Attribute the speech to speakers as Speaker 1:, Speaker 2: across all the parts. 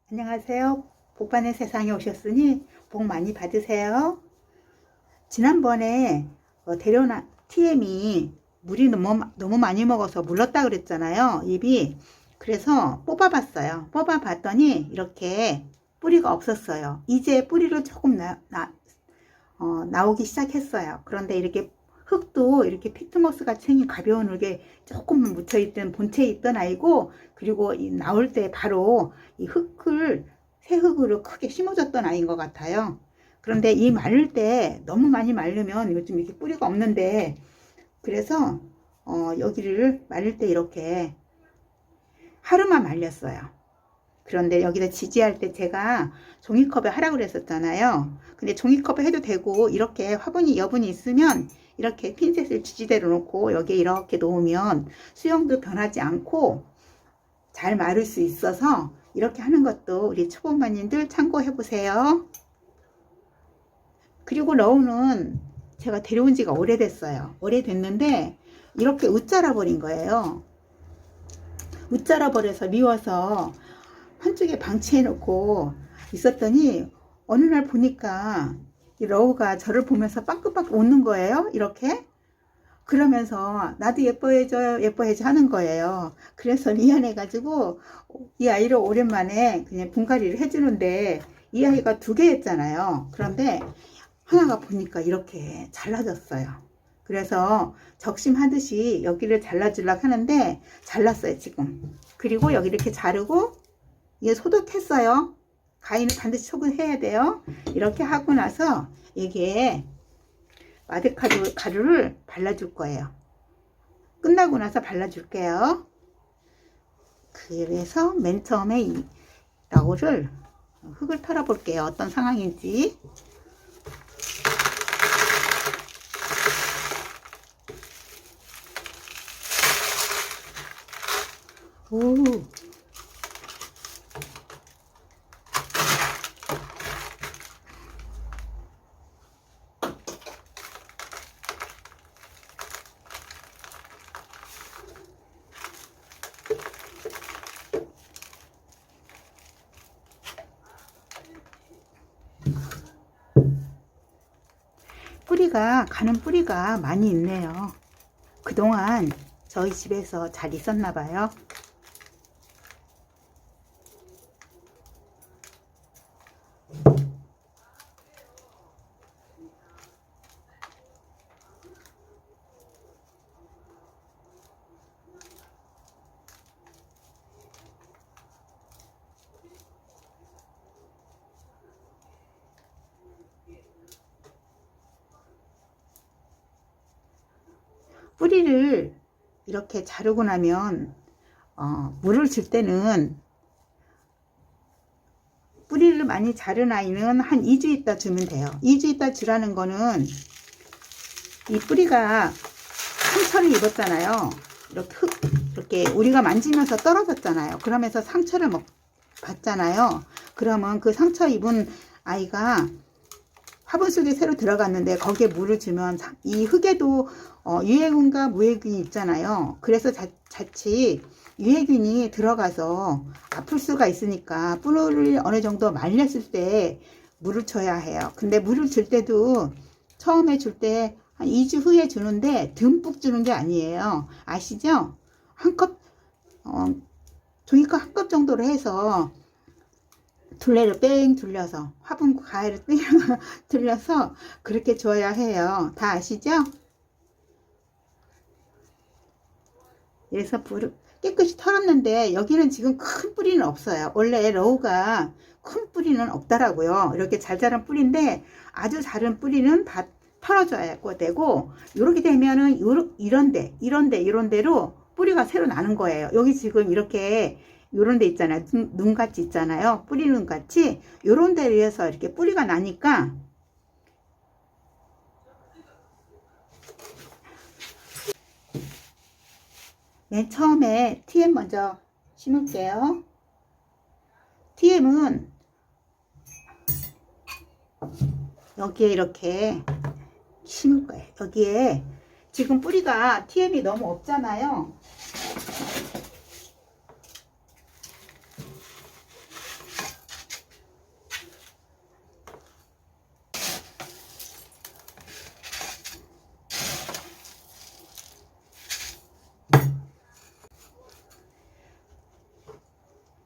Speaker 1: 안녕하세요. 복반의 세상에 오셨으니 복 많이 받으세요. 지난번에 데려온 TM이 물이 너무 많이 먹어서 물렀다 그랬잖아요. 잎이. 그래서 뽑아봤어요. 뽑아봤더니 이렇게 뿌리가 없었어요. 이제 뿌리를 조금 나오기 시작했어요. 그런데 이렇게 흙도 이렇게 피트모스 같이 생긴 가벼운 흙에 조금 묻혀있던 본체에 있던 아이고, 그리고 나올 때 바로 이 흙을 새 흙으로 크게 심어줬던 아이인 것 같아요. 그런데 이 말릴 때 너무 많이 말르면 요즘 이렇게 뿌리가 없는데, 그래서 여기를 말릴 때 이렇게 하루만 말렸어요. 그런데 여기다 지지할 때 제가 종이컵에 하라고 그랬었잖아요. 근데 종이컵에 해도 되고, 이렇게 화분이 여분이 있으면 이렇게 핀셋을 지지대로 놓고 여기에 이렇게 놓으면 수영도 변하지 않고 잘 마를 수 있어서 이렇게 하는 것도 우리 초보반님들 참고해 보세요. 그리고 러우는 제가 데려온 지가 오래됐어요. 오래됐는데 이렇게 웃자라 버린 거예요. 웃자라 버려서 미워서 한쪽에 방치해 놓고 있었더니 어느 날 보니까 이 러우가 저를 보면서 빠끄빠끄 웃는 거예요. 이렇게. 그러면서 나도 예뻐해줘요, 예뻐해줘 하는 거예요. 그래서 미안해가지고 이 아이를 오랜만에 그냥 분갈이를 해주는데, 이 아이가 2개였잖아요. 그런데 하나가 보니까 이렇게 잘라졌어요. 그래서 적심하듯이 여기를 잘라주려고 하는데 잘랐어요 지금. 그리고 여기 이렇게 자르고 이게 소독했어요. 가위는 반드시 소독해야 돼요. 이렇게 하고 나서 이게 마데카드 가루를 발라줄 거예요. 끝나고 나서 발라줄게요. 그래서 맨 처음에 이 라우를 흙을 털어 볼게요. 어떤 상황인지. 오. 가는 뿌리가 많이 있네요. 그동안 저희 집에서 잘 있었나 봐요. 뿌리를 이렇게 자르고 나면 물을 줄 때는, 뿌리를 많이 자른 아이는 한 2주 있다 주면 돼요. 2주 있다 주라는 거는 이 뿌리가 상처를 입었잖아요. 이렇게 우리가 만지면서 떨어졌잖아요. 그러면서 상처를 받잖아요. 그러면 그 상처 입은 아이가 화분 속에 새로 들어갔는데 거기에 물을 주면 이 흙에도 유해균과 무해균이 있잖아요. 그래서 자칫 유해균이 들어가서 아플 수가 있으니까 뿌리를 어느 정도 말렸을 때 물을 줘야 해요. 근데 물을 줄 때도 처음에 줄 때 한 2주 후에 주는데 듬뿍 주는 게 아니에요. 아시죠? 한 컵, 종이컵 한 컵 정도로 해서 둘레를 뺑 둘려서, 화분 가위를 뺑 둘려서 그렇게 줘야 해요. 다 아시죠? 그래서 깨끗이 털었는데 여기는 지금 큰 뿌리는 없어요. 원래 러우가 큰 뿌리는 없더라고요. 이렇게 잘 자란 뿌리인데 아주 자른 뿌리는 다 털어줘야 되고, 이렇게 되면은 이런 데로 뿌리가 새로 나는 거예요. 여기 지금 이렇게 요런 데 있잖아요. 눈같이 있잖아요. 뿌리 눈같이 요런 데에서 이렇게 뿌리가 나니까, 맨 처음에 TM 먼저 심을게요. TM은 여기에 이렇게 심을 거예요. 여기에 지금 뿌리가 TM이 너무 없잖아요.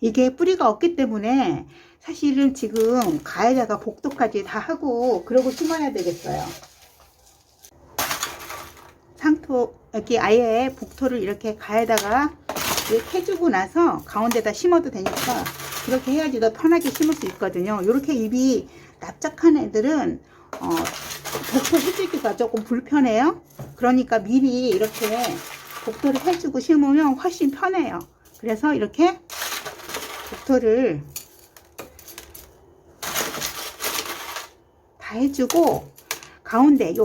Speaker 1: 이게 뿌리가 없기 때문에 사실은 지금 가에다가 복도까지 다 하고 그러고 심어야 되겠어요. 상토 여기 아예 복토를 이렇게 가에다가 이렇게 해주고 나서 가운데다 심어도 되니까 이렇게 해야지 더 편하게 심을 수 있거든요. 이렇게 잎이 납작한 애들은 복토 해주기가 조금 불편해요. 그러니까 미리 이렇게 복토를 해주고 심으면 훨씬 편해요. 그래서 이렇게 복토를 다 해주고 가운데는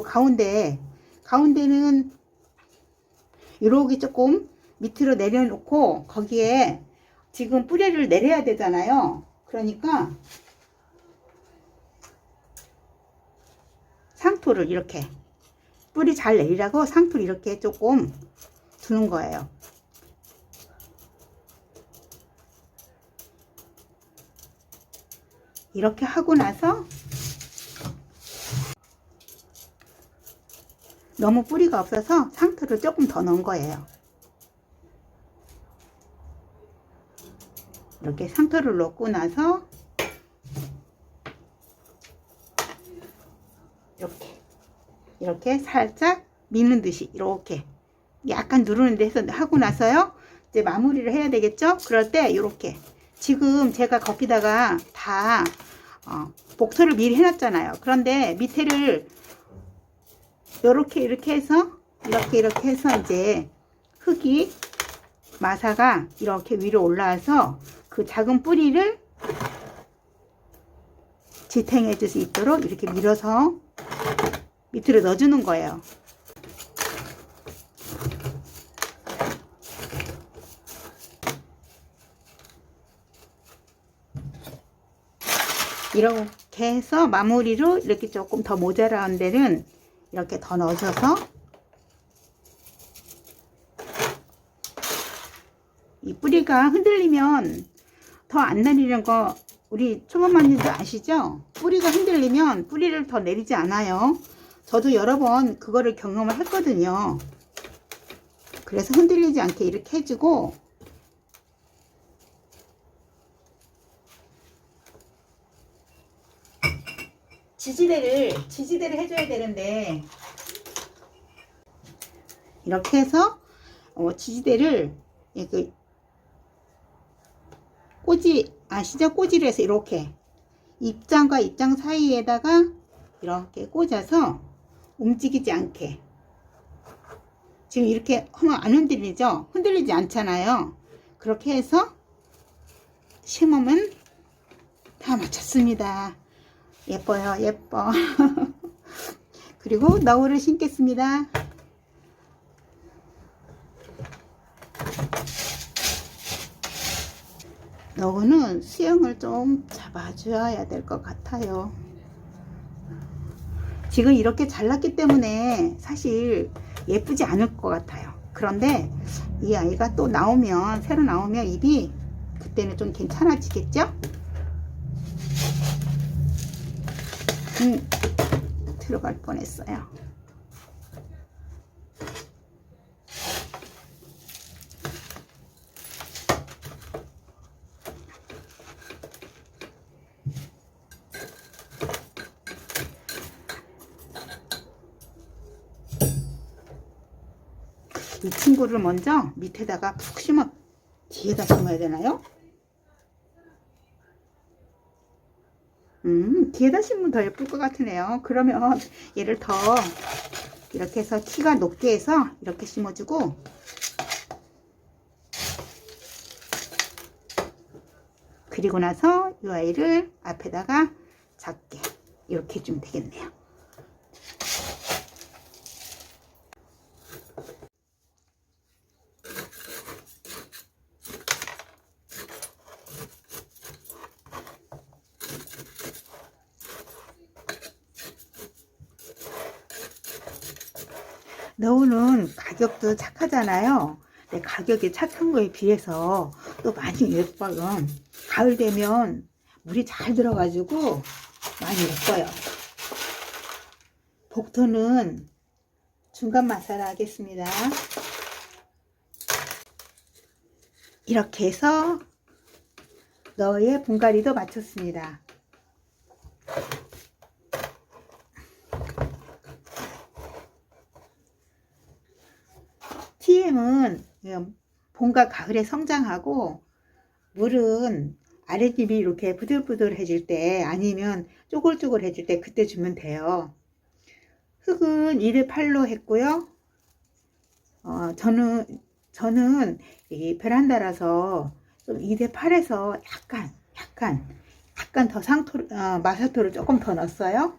Speaker 1: 이렇게 조금 밑으로 내려놓고 거기에 지금 뿌리를 내려야 되잖아요. 그러니까 상토를 이렇게 뿌리 잘 내리라고 상토를 이렇게 조금 두는 거예요. 이렇게 하고 나서 너무 뿌리가 없어서 상토를 조금 더 넣은 거예요. 이렇게 상토를 넣고 나서 이렇게 살짝 미는 듯이 이렇게 약간 누르는 데 해서 하고 나서요. 이제 마무리를 해야 되겠죠? 그럴 때 이렇게 지금 제가 거기다가 다 복토를 미리 해놨잖아요. 그런데 밑에를 이렇게 해서 이렇게 해서 이제 흙이 마사가 이렇게 위로 올라와서 그 작은 뿌리를 지탱해 줄 수 있도록 이렇게 밀어서 밑으로 넣어주는 거예요. 이렇게 해서 마무리로 이렇게 조금 더 모자란 데는 이렇게 더 넣어줘서 이 뿌리가 흔들리면 더 안 내리는 거 우리 초보만님도 아시죠? 뿌리가 흔들리면 뿌리를 더 내리지 않아요. 저도 여러 번 그거를 경험을 했거든요. 그래서 흔들리지 않게 이렇게 해주고 지지대를 해줘야 되는데 이렇게 해서 지지대를 그 꼬지 아시죠? 꼬지를 해서 이렇게 입장과 입장 사이에다가 이렇게 꽂아서 움직이지 않게 지금 이렇게 하면 안 흔들리죠? 흔들리지 않잖아요. 그렇게 해서 심으면 다 마쳤습니다. 예뻐요, 예뻐. 그리고 너울을 심겠습니다. 너울은 수영을 좀 잡아줘야 될 것 같아요. 지금 이렇게 잘랐기 때문에 사실 예쁘지 않을 것 같아요. 그런데 이 아이가 또 나오면 새로 나오면 잎이 그때는 좀 괜찮아지겠죠? 들어갈 뻔했어요. 이 친구를 먼저 밑에다가 푹 심어 뒤에다 심어야 되나요? 뒤에다 심으면 더 예쁠 것 같으네요. 그러면 얘를 더 이렇게 해서 키가 높게 해서 이렇게 심어주고 그리고 나서 이 아이를 앞에다가 작게 이렇게 해주면 되겠네요. 너울은 가격도 착하잖아요. 근데 가격이 착한 거에 비해서 또 많이 예뻐요. 가을 되면 물이 잘 들어가지고 많이 예뻐요. 복토는 중간 마사를 하겠습니다. 이렇게 해서 너의 분갈이도 마쳤습니다. TM은 봄과 가을에 성장하고, 물은 아랫잎이 이렇게 부들부들해질 때, 아니면 쪼글쪼글해질 때 그때 주면 돼요. 흙은 2대8로 했고요. 저는 이 베란다라서 좀 2대8에서 약간 더 마사토를 조금 더 넣었어요.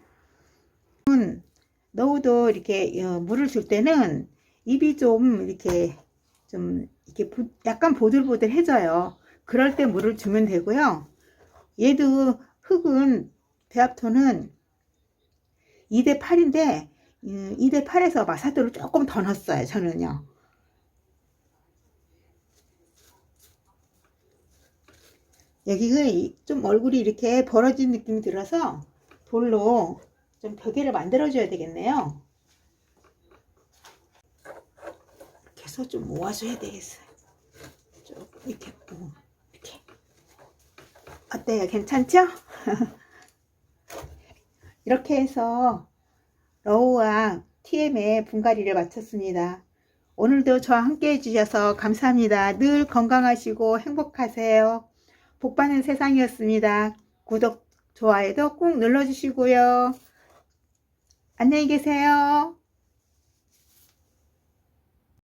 Speaker 1: 넣어도 이렇게 물을 줄 때는 잎이 좀 이렇게 약간 보들보들해져요. 그럴 때 물을 주면 되고요. 얘도 흙은 배합토는 2대8인데 2대8에서 마사토를 조금 더 넣었어요. 저는요. 여기가 좀 얼굴이 이렇게 벌어진 느낌이 들어서 돌로 좀 벽에를 만들어 줘야 되겠네요. 이렇게 해서 좀 모아줘야 되겠어요. 좀 이렇게 이렇게. 어때요? 괜찮죠? 이렇게 해서 러우와 TM의 분갈이를 마쳤습니다. 오늘도 저와 함께 해주셔서 감사합니다. 늘 건강하시고 행복하세요. 복받는 세상이었습니다. 구독, 좋아요도 꼭 눌러주시고요. 안녕히 계세요.